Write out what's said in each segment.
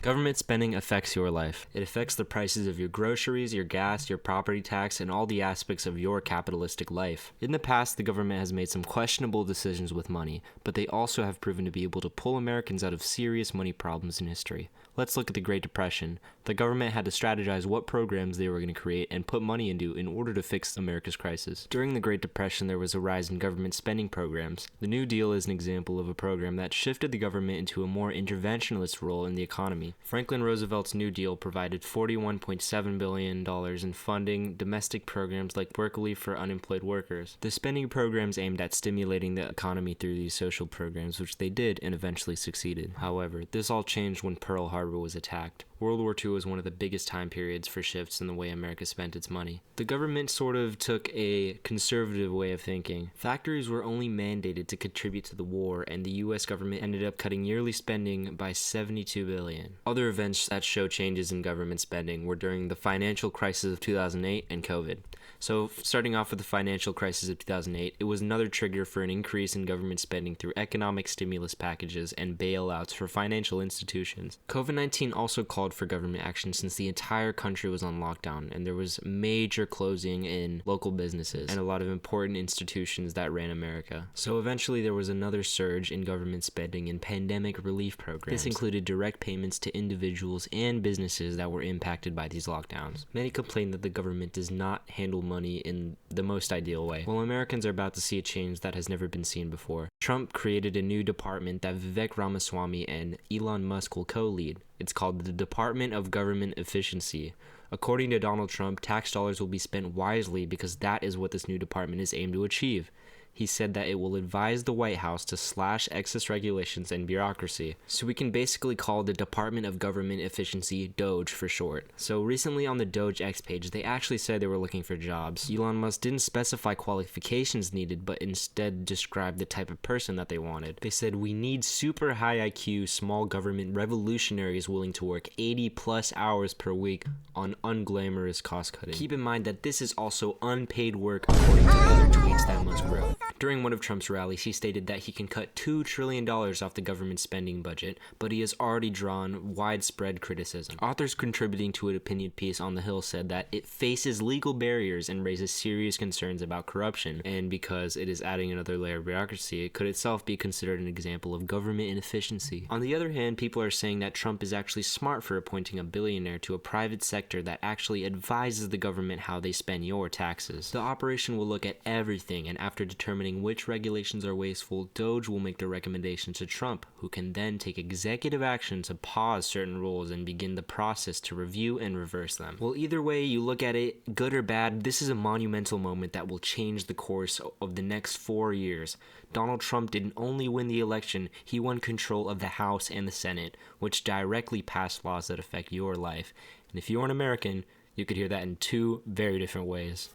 Government spending affects your life. It affects the prices of your groceries, your gas, your property tax, and all the aspects of your capitalistic life. In the past, the government has made some questionable decisions with money, but they also have proven to be able to pull Americans out of serious money problems in history. Let's look at the Great Depression. The government had to strategize what programs they were going to create and put money into in order to fix America's crisis. During the Great Depression, there was a rise in government spending programs. The New Deal is an example of a program that shifted the government into a more interventionist role in the economy. Franklin Roosevelt's New Deal provided $41.7 billion in funding domestic programs like work relief for unemployed workers. The spending programs aimed at stimulating the economy through these social programs, which they did and eventually succeeded. However, this all changed when Pearl Harbor was attacked. World War II was one of the biggest time periods for shifts in the way America spent its money. The government sort of took a conservative way of thinking. Factories were only mandated to contribute to the war, and the US government ended up cutting yearly spending by $72 billion. Other events that show changes in government spending were during the financial crisis of 2008 and COVID. So, starting off with the financial crisis of 2008, it was another trigger for an increase in government spending through economic stimulus packages and bailouts for financial institutions. COVID-19 also called for government action since the entire country was on lockdown, and there was major closing in local businesses and a lot of important institutions that ran America. So eventually there was another surge in government spending and pandemic relief programs. This included direct payments to individuals and businesses that were impacted by these lockdowns. Many complain that the government does not handle money in the most ideal way. Well, Americans are about to see a change that has never been seen before. Trump created a new department that Vivek Ramaswamy and Elon Musk will co-lead. It's called the Department of Government Efficiency. According to Donald Trump, tax dollars will be spent wisely because that is what this new department is aimed to achieve. He said that it will advise the White House to slash excess regulations and bureaucracy. So we can basically call the Department of Government Efficiency DOGE for short. So recently on the DOGE X page, they actually said they were looking for jobs. Elon Musk didn't specify qualifications needed, but instead described the type of person that they wanted. They said, "We need super high IQ, small government revolutionaries willing to work 80 plus hours per week on unglamorous cost cutting." Keep in mind that this is also unpaid work according to other tweets that Musk wrote. During one of Trump's rallies, he stated that he can cut $2 trillion off the government spending budget, but he has already drawn widespread criticism. Authors contributing to an opinion piece on The Hill said that it faces legal barriers and raises serious concerns about corruption, and because it is adding another layer of bureaucracy, it could itself be considered an example of government inefficiency. On the other hand, people are saying that Trump is actually smart for appointing a billionaire to a private sector that actually advises the government how they spend your taxes. The operation will look at everything, and after determining which regulations are wasteful, DOGE will make the recommendation to Trump, who can then take executive action to pause certain rules and begin the process to review and reverse them. Well, either way you look at it, good or bad, this is a monumental moment that will change the course of the next 4 years. Donald Trump didn't only win the election, he won control of the House and the Senate, which directly passed laws that affect your life. And if you're an American, you could hear that in two very different ways.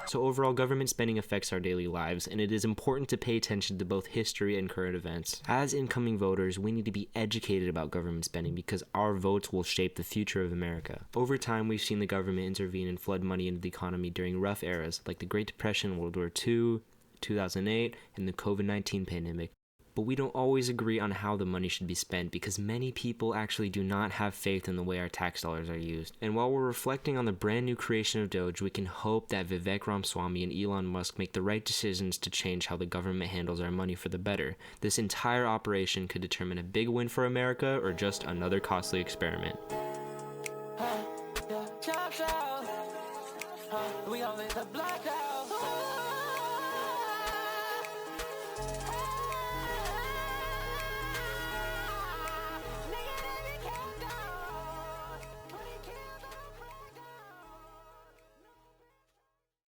So overall, government spending affects our daily lives, and it is important to pay attention to both history and current events. As incoming voters, we need to be educated about government spending because our votes will shape the future of America. Over time, we've seen the government intervene and flood money into the economy during rough eras, like the Great Depression, World War II, 2008, and the COVID-19 pandemic. But we don't always agree on how the money should be spent because many people actually do not have faith in the way our tax dollars are used. And while we're reflecting on the brand new creation of DOGE, we can hope that Vivek Ramaswamy and Elon Musk make the right decisions to change how the government handles our money for the better. This entire operation could determine a big win for America or just another costly experiment. We all in the blackout.